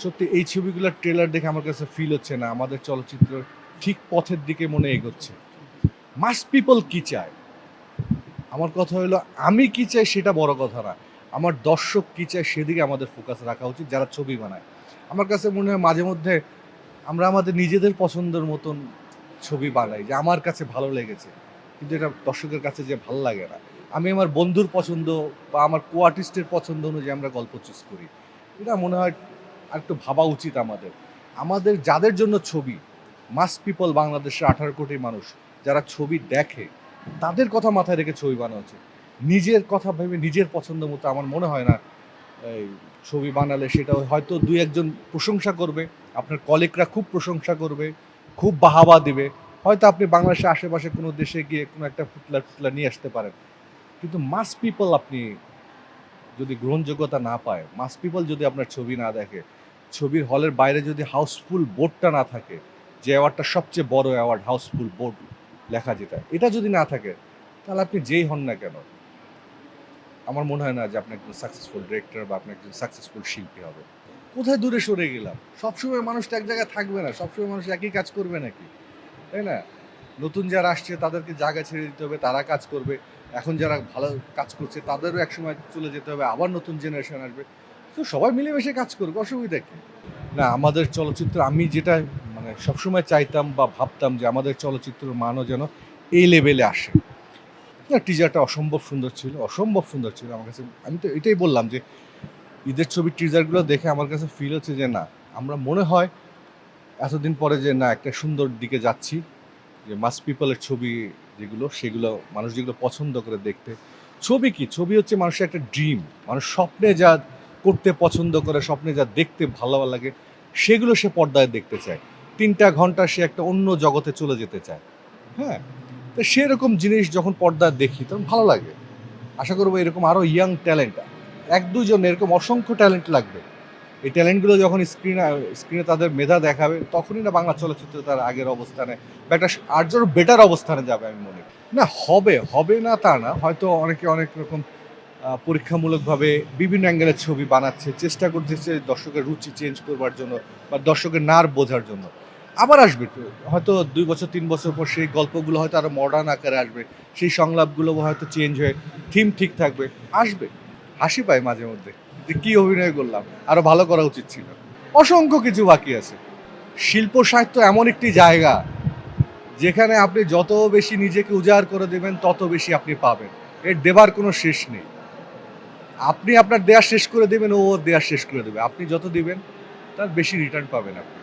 সত্যি এই ছবিগুলোর ট্রেলার দেখে আমার কাছে ফিল হচ্ছে না আমাদের চলচ্চিত্র ঠিক পথের দিকে মনে এগোচ্ছে। মাস পিপল কি চায়? আমার কথা হলো আমি কি চাই সেটা বড় কথা না। আমার দর্শক কি চায় সেদিকে আমাদের ফোকাস রাখা উচিত যারা ছবি বানায়। আমার কাছে মনে হয় মাঝে মধ্যে আমরা আমাদের নিজেদের পছন্দের মতন ছবি বানাই যে আমার কাছে ভালো লেগেছে। কিন্তু এটা দর্শকের কাছে যে ভাল লাগে না। আমি আমার বন্ধুর পছন্দ বা আমার কো-আর্টিস্টের পছন্দ অনুযায়ী আমরা গল্প চুজ করি। এটা মনে হয় আরেকটু ভাবা উচিত আমাদের। আমাদের যাদের জন্য ছবি, মাস পিপল বাংলাদেশের ১৮ কোটি মানুষ যারা ছবি দেখে, তাদের কথা মাথায় রেখে ছবি বানানো উচিত। নিজের কথা ভেবে নিজের পছন্দ মতো আমার মনে হয় না এই ছবি বানালে সেটা হয়তো ২-১ জন প্রশংসা করবে, আপনার কলিগরা খুব প্রশংসা করবে, খুব বাহাবা দিবে। হয়তো আপনি বাংলাদেশের আশেপাশে কোনো দেশে গিয়ে কোনো একটা ফুটলা নিয়ে আসতে পারেন। কিন্তু মাস পিপল আপনি যদি গ্রহণযোগ্যতা না পায়, মাস পিপল যদি আপনার ছবি না দেখে, ছবির হলের বাইরে যদি হাউসফুল বোর্ডটা না থাকে, যে অ্যাওয়ার্ডটা সবচেয়ে বড় অ্যাওয়ার্ড হাউসফুল বোর্ড লেখা যেটা, এটা যদি না থাকে, তাহলে আপনি যেই হন না কেন, আমার মনে হয় না যে আপনি একজন সাকসেসফুল ডিরেক্টর বা আপনি একজন সাকসেসফুল শিল্পী হবে। কোথায় দূরে সরে গেলাম? সবসময় মানুষ তো এক জায়গায় থাকবে না, সবসময় মানুষ একই কাজ করবে নাকি? তাই না? নতুন যারা আসছে তাদেরকে জায়গা ছেড়ে দিতে হবে, তারা কাজ করবে। এখন যারা ভালো কাজ করছে তাদেরও একসময় চলে যেতে হবে, আবার নতুন জেনারেশন আসবে। তো সবাই মিলেমিশে কাজ করবে, অসুবিধা কি? না, আমাদের চলচ্চিত্র আমি যেটা মানে সবসময় চাইতাম বা ভাবতাম যে আমাদের চলচ্চিত্রের মানও যেন এই লেভেলে আসে। না, টিজারটা অসম্ভব সুন্দর ছিল, অসম্ভব সুন্দর ছিল আমার কাছে। আমি তো এটাই বললাম যে ঈদের ছবির টিজারগুলো দেখে আমার কাছে ফিল হচ্ছে যে না, আমরা মনে হয় এতদিন পরে যে না একটা সুন্দর দিকে যাচ্ছি। যে মাস পিপলের ছবি যেগুলো সেগুলো মানুষ যেগুলো পছন্দ করে দেখতে। ছবি কি? ছবি হচ্ছে মানুষের একটা ড্রিম। মানুষ স্বপ্নে যা করতে পছন্দ করে, স্বপ্নে যা দেখতে ভালো লাগে সেগুলো সে পর্দায় দেখতে চায়। ৩টা ঘন্টা সে একটা অন্য জগতে চলে যেতে চায়। হ্যাঁ? তো সেরকম জিনিস যখন পর্দায় দেখি তখন ভালো লাগে। আশা করব এরকম আরো ইয়াং ট্যালেন্ট ১-২ জন এরকম অসংখ্য ট্যালেন্ট লাগবে। এই ট্যালেন্টগুলো যখন স্ক্রিনে তাদের মেধা দেখাবে তখনই না বাংলা চলচ্চিত্র তার আগের অবস্থানে বা একটা আরও বেটার অবস্থানে যাবে আমি মনে করি। না, হবে না তা না। হয়তো অনেকে অনেক রকম পরীক্ষামূলকভাবে বিভিন্ন অ্যাঙ্গেলের ছবি বানাচ্ছে, চেষ্টা করতেছে দর্শকের রুচি চেঞ্জ করবার জন্য বা দর্শকের নার বোঝার জন্য। আবার আসবে তো হয়তো ২ বছর ৩ বছর পর সেই গল্পগুলো হয়তো আরো মডার্ন আকারে আসবে। সেই সংলাপগুলো হয়তো চেঞ্জ হয়ে থিম ঠিক থাকবে। আসবে। হাসি পায় মাঝে মধ্যে যে কি অভিনয় করলাম, আরো ভালো করা উচিত ছিল। অসংখ্য কিছু বাকি আছে। শিল্প সাহিত্য এমন একটি জায়গা যেখানে আপনি যত বেশি নিজেকে উজাড় করে দেবেন তত বেশি আপনি পাবেন। এর দেবার কোনো শেষ নেই। আপনি আপনার দেয়া শেষ করে দেবেন, ও ওর দেয়া শেষ করে দেবে। আপনি যত দিবেন তার বেশি রিটার্ন পাবেন আপনি।